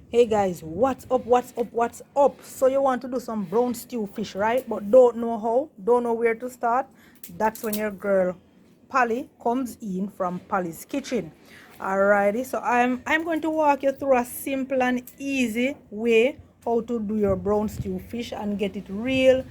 Hey guys, what's up, what's up, what's up? So you want to do some brown stew fish, right? But don't know how, don't know where to start. That's when your girl Polly comes in from Polly's kitchen. Alrighty, so I'm going to walk you through a simple and easy way how to do your brown stew fish and get it real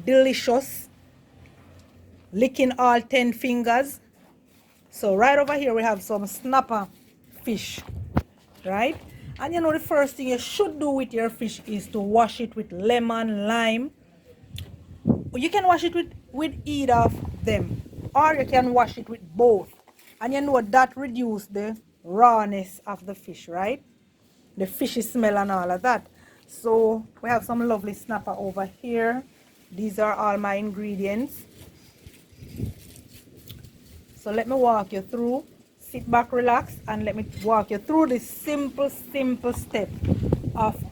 delicious, licking all 10 fingers. So right over here we have some snapper fish, right? And you know the first thing you should do with your fish is to wash it with lemon, lime. You can wash it with either of them, or you can wash it with both. And you know that reduces the rawness of the fish, right? The fishy smell and all of that. So we have some lovely snapper over here. These are all my ingredients. So let me walk you through. Sit back, relax, and let me walk you through this simple step of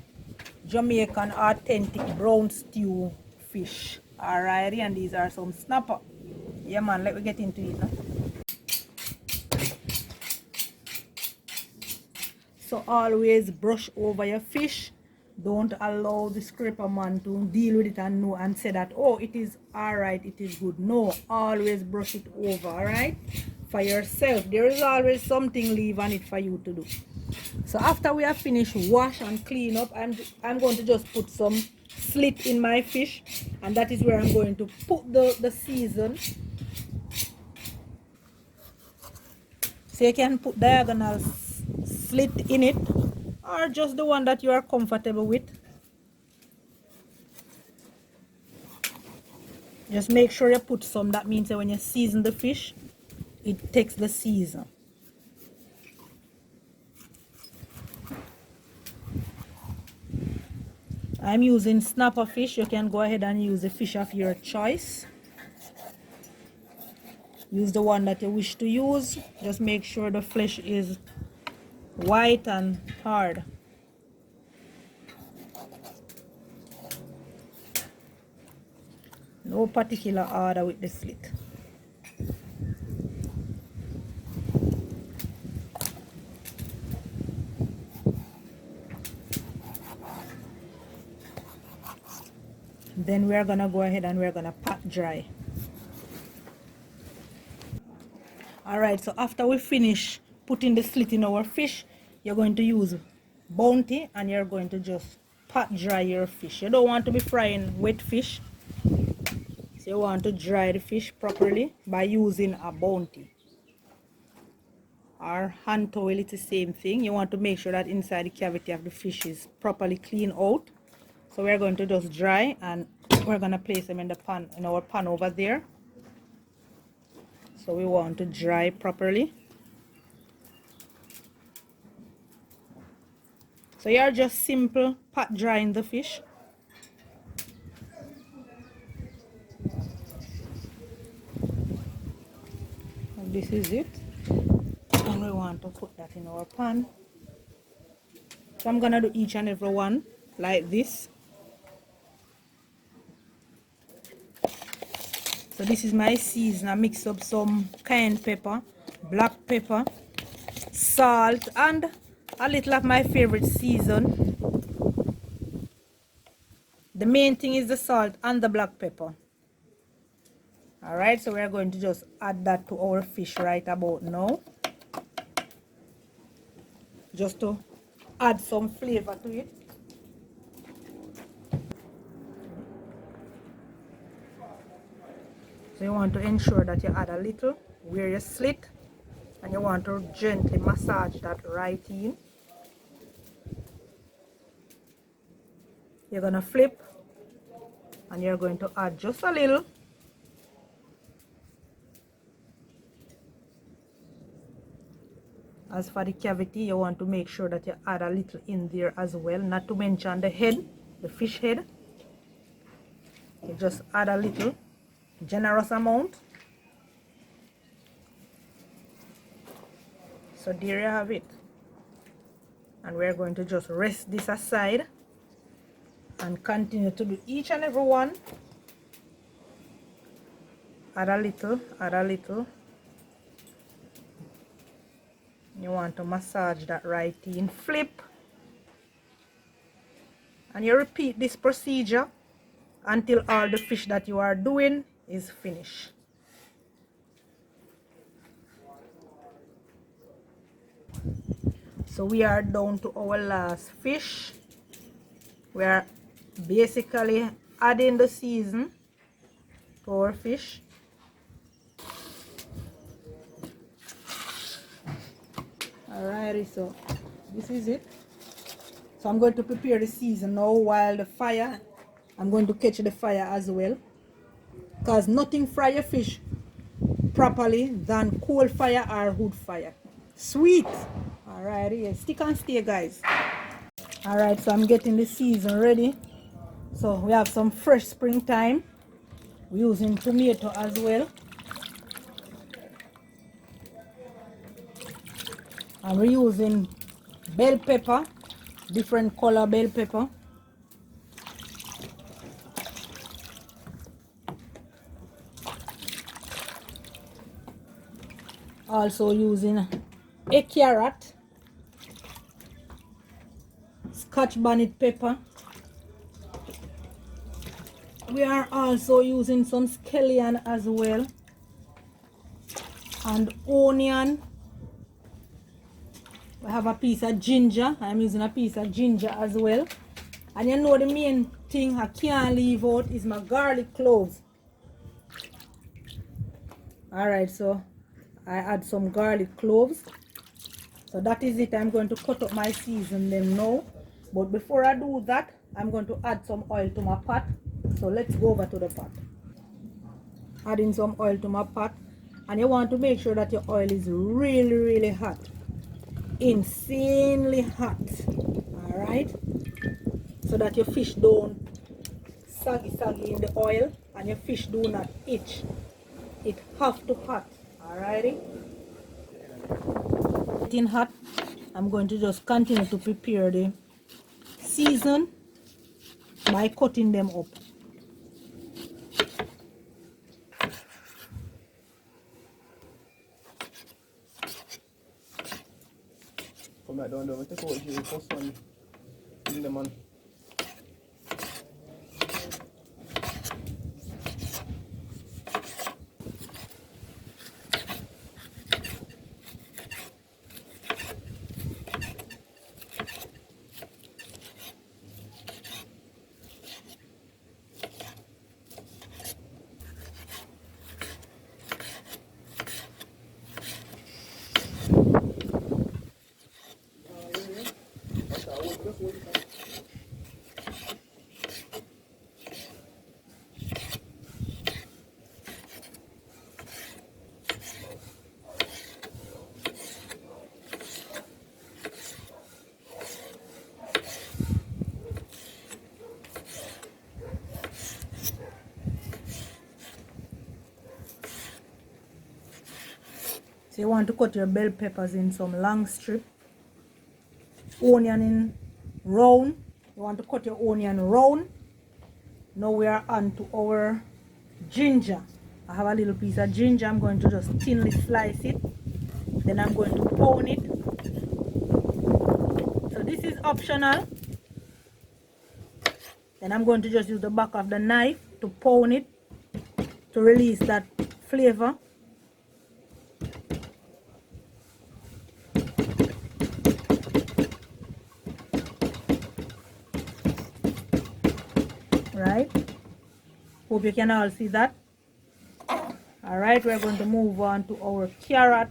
Jamaican authentic brown stew fish. Alrighty, and these are some snapper. Yeah man, let me get into it now. So always brush over your fish. Don't allow the scraper man to deal with it and know and say that, oh, it is alright, it is good. No, always brush it over, alright? For yourself. There is always something leave on it for you to do. So after we have finished wash and clean up, I'm going to just put some slit in my fish, and that is where I'm going to put the season. So you can put diagonal slit in it, or just the one that you are comfortable with. Just make sure you put some. That means that when you season the fish, it takes the season. I'm using snapper fish. You can go ahead and use a fish of your choice. Use the one that you wish to use. Just make sure the flesh is white and hard. No particular order with the slit. Then we're gonna go ahead and we're gonna pat dry. Alright, so after we finish putting the slit in our fish, you're going to use Bounty and you're going to just pat dry your fish. You don't want to be frying wet fish, so you want to dry the fish properly by using a Bounty. Or hand towel, it's the same thing. You want to make sure that inside the cavity of the fish is properly clean out. So we're going to just dry, and we're going to place them in the pan, in our pan over there. So we want to dry properly. So you're just simple pat drying the fish. And this is it. And we want to put that in our pan. So I'm gonna do each and every one like this. So this is my season. I mix up some cayenne pepper, black pepper, salt, and a little of my favorite season. The main thing is the salt and the black pepper. Alright, so we're going to just add that to our fish right about now. Just to add some flavor to it. So you want to ensure that you add a little where you slit, and you want to gently massage that right in. You're going to flip, and you're going to add just a little. As for the cavity, you want to make sure that you add a little in there as well, not to mention the head, the fish head. You just add a little, generous amount. So there you have it. And we're going to just rest this aside and continue to do each and every one. Add a little, add a little. You want to massage that right in, flip, And you repeat this procedure until all the fish that you are doing is finished. So we are down to our last fish. We are basically adding the season to our fish. Alrighty, so this is it. So I'm going to prepare the season now while the fire, I'm going to catch the fire as well, because nothing fry your fish properly than coal fire or wood fire. Sweet. Alrighty, stick and stay, guys. Alright, so I'm getting the season ready. So we have some fresh springtime. We're using tomato as well. And we're using bell pepper, different color bell pepper. Also using a carrot, Scotch bonnet pepper. We are also using some scallion as well, and onion. We have a piece of ginger. I'm using a piece of ginger as well. And you know the main thing I can't leave out is my garlic cloves. Alright, so I add some garlic cloves. So that is it. I'm going to cut up my season them now. But before I do that, I'm going to add some oil to my pot. So let's go over to the pot. Adding some oil to my pot. And you want to make sure that your oil is really hot. Insanely hot. Alright? So that your fish don't saggy in the oil and your fish do not itch. It have to hot. Alrighty? Getting hot, I'm going to just continue to prepare the season by cutting them up. Come back down there, we take out the first one in the man. So you want to cut your bell peppers in some long strip. Onion in round. You want to cut your onion round. Now we are on to our ginger. I have a little piece of ginger. I'm going to just thinly slice it. Then I'm going to pound it. So this is optional. Then I'm going to just use the back of the knife to pound it to release that flavor. Right? Hope you can all see that. Alright, we're going to move on to our carrot.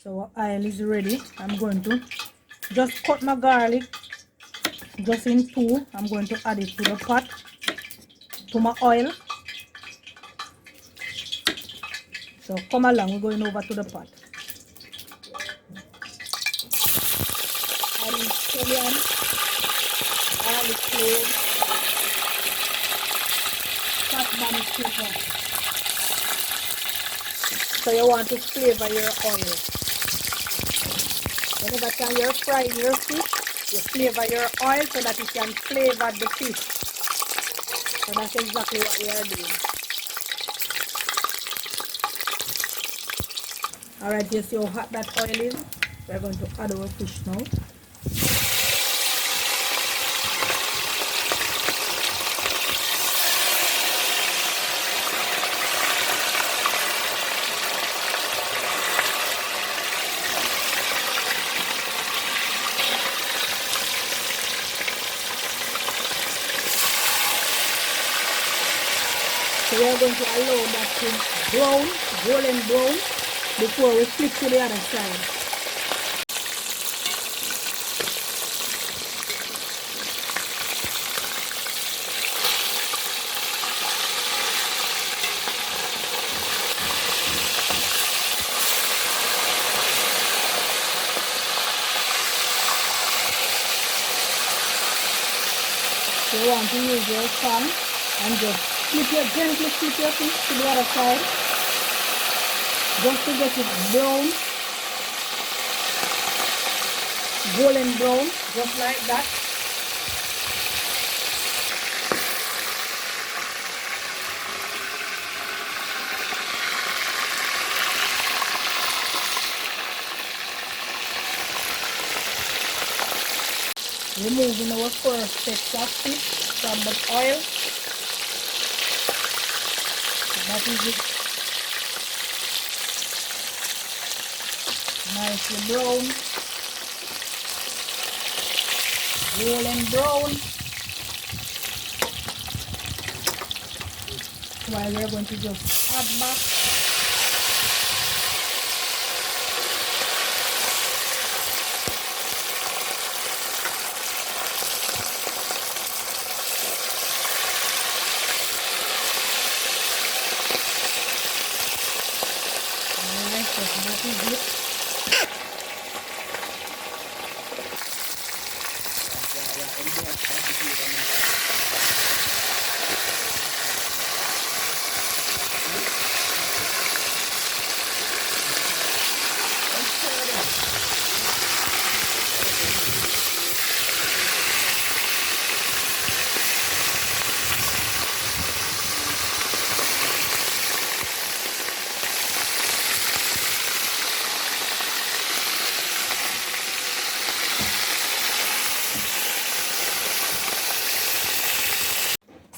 So our oil is ready. I'm going to just cut my garlic just in two. I'm going to add it to the pot, to my oil. So come along, we're going over to the pot. Adding scallion, garlic clove, people. So you want to flavor your oil. Whenever time you're frying your fish, you flavor your oil so that it can flavor the fish. So that's exactly what we are doing. Alright, you see how hot that oil is? We're going to add our fish now. So we are going to allow that to brown, golden brown, before we flip to the other side. So you want to use your tongue and just gently flip your fish to the other side, just to get it brown, golden brown, just like that. Removing our first set of fish from the oil. That is it. Nicely brown, golden brown. While we're going to just add back that is it.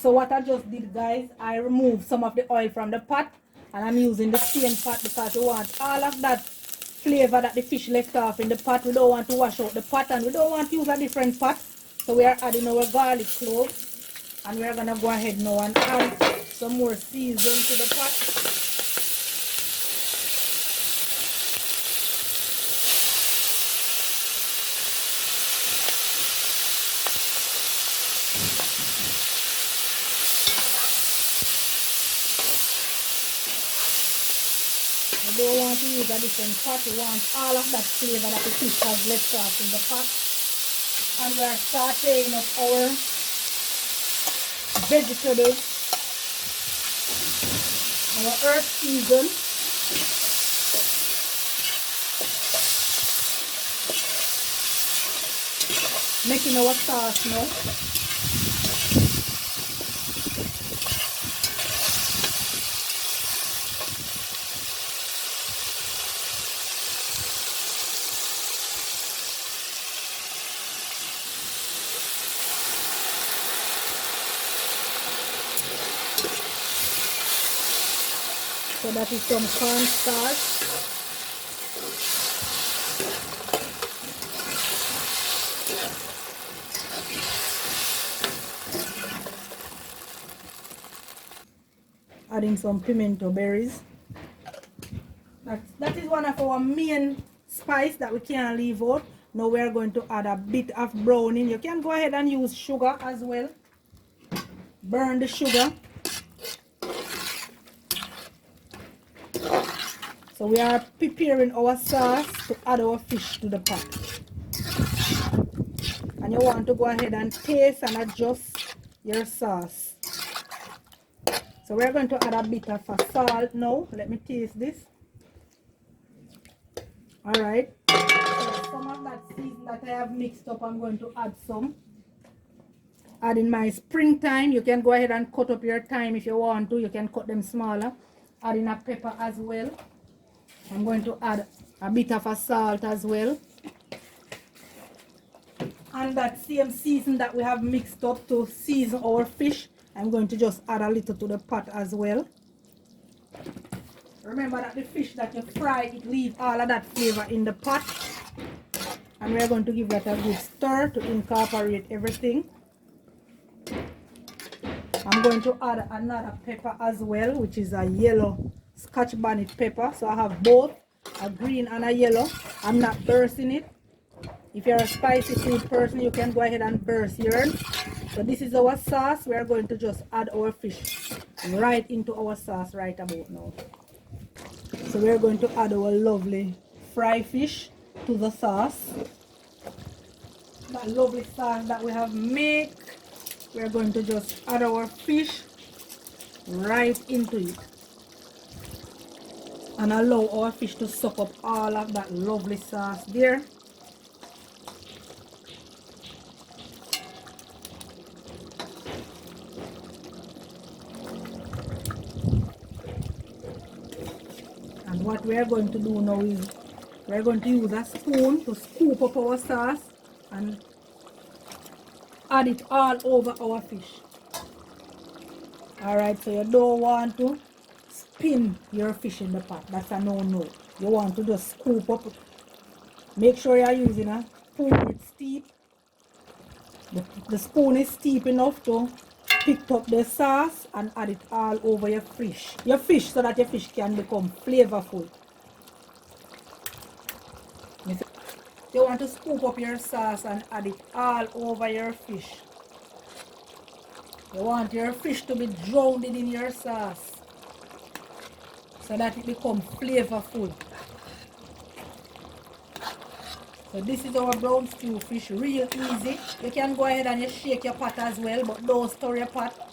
So what I just did, guys, I removed some of the oil from the pot, and I'm using the same pot because we want all of that flavor that the fish left off in the pot. We don't want to wash out the pot, and we don't want to use a different pot. So we are adding our garlic cloves, and we are gonna go ahead now and add some more season to the pot. We don't want to use a different pot. We want all of that flavor that the fish has left off in the pot. And we are sauteing up our vegetables, our earth season. Making our sauce now. So that is some cornstarch. Adding some pimento berries. That is one of our main spice that we can't leave out. Now we are going to add a bit of browning. You can go ahead and use sugar as well. Burn the sugar. So we are preparing our sauce to add our fish to the pot. And you want to go ahead and taste and adjust your sauce. So we're going to add a bit of a salt now. Let me taste this. All right. So some of that season that I have mixed up, I'm going to add some. Add in my spring thyme. You can go ahead and cut up your thyme if you want to. You can cut them smaller. Add in a pepper as well. I'm going to add a bit of a salt as well. And that same season that we have mixed up to season our fish, I'm going to just add a little to the pot as well. Remember that the fish that you fry, it leaves all of that flavor in the pot. And we're going to give that a good stir to incorporate everything. I'm going to add another pepper as well, which is a yellow Scotch bonnet pepper. So I have both a green and a yellow. I'm not bursting it. If you're a spicy food person, you can go ahead and burst yours. So this is our sauce. We are going to just add our fish right into our sauce right about now. So we're going to add our lovely fried fish to the sauce. That lovely sauce that we have made. We're going to just add our fish right into it. And allow our fish to soak up all of that lovely sauce there. And what we are going to do now is we're going to use a spoon to scoop up our sauce and add it all over our fish. Alright, so you don't want to spin your fish in the pot. That's a no-no. You want to just scoop up. Make sure you're using a spoon with steep. The spoon is steep enough to pick up the sauce and add it all over your fish. So that your fish can become flavorful. You want to scoop up your sauce and add it all over your fish. You want your fish to be drowned in your sauce so that it becomes flavorful. So this is our brown stew fish, real easy. You can go ahead and you shake your pot as well, but don't stir your pot.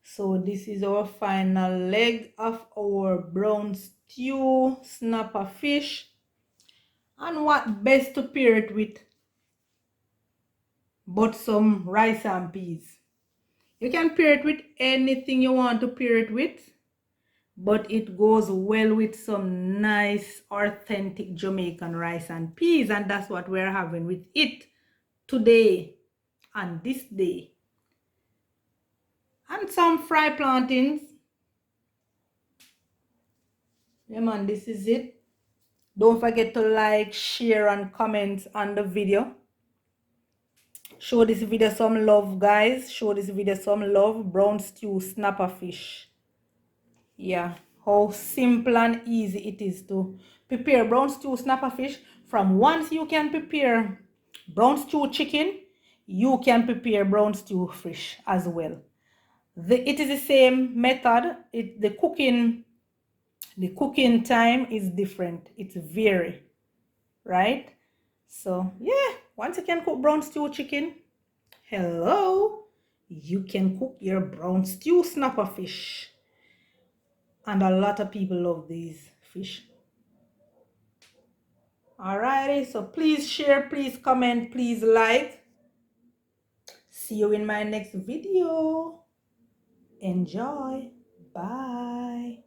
So this is our final leg of our brown stew snapper fish. And what best to pair it with but some rice and peas. You can pair it with anything you want to pair it with, but it goes well with some nice authentic Jamaican rice and peas, and that's what we're having with it today and this day. And some fried plantains. Yeah man, this is it. Don't forget to like, share and comment on the video. Show this video some love, guys. Show this video some love. Brown stew snapper fish. Yeah, how simple and easy it is to prepare brown stew snapper fish. From once you can prepare brown stew chicken, you can prepare brown stew fish as well. It is the same method. The cooking time is different. It's vary, right? So yeah, once you can cook brown stew chicken, hello, you can cook your brown stew snapper fish. And a lot of people love these fish. Alrighty, so please share, please comment, please like. See you in my next video. Enjoy. Bye.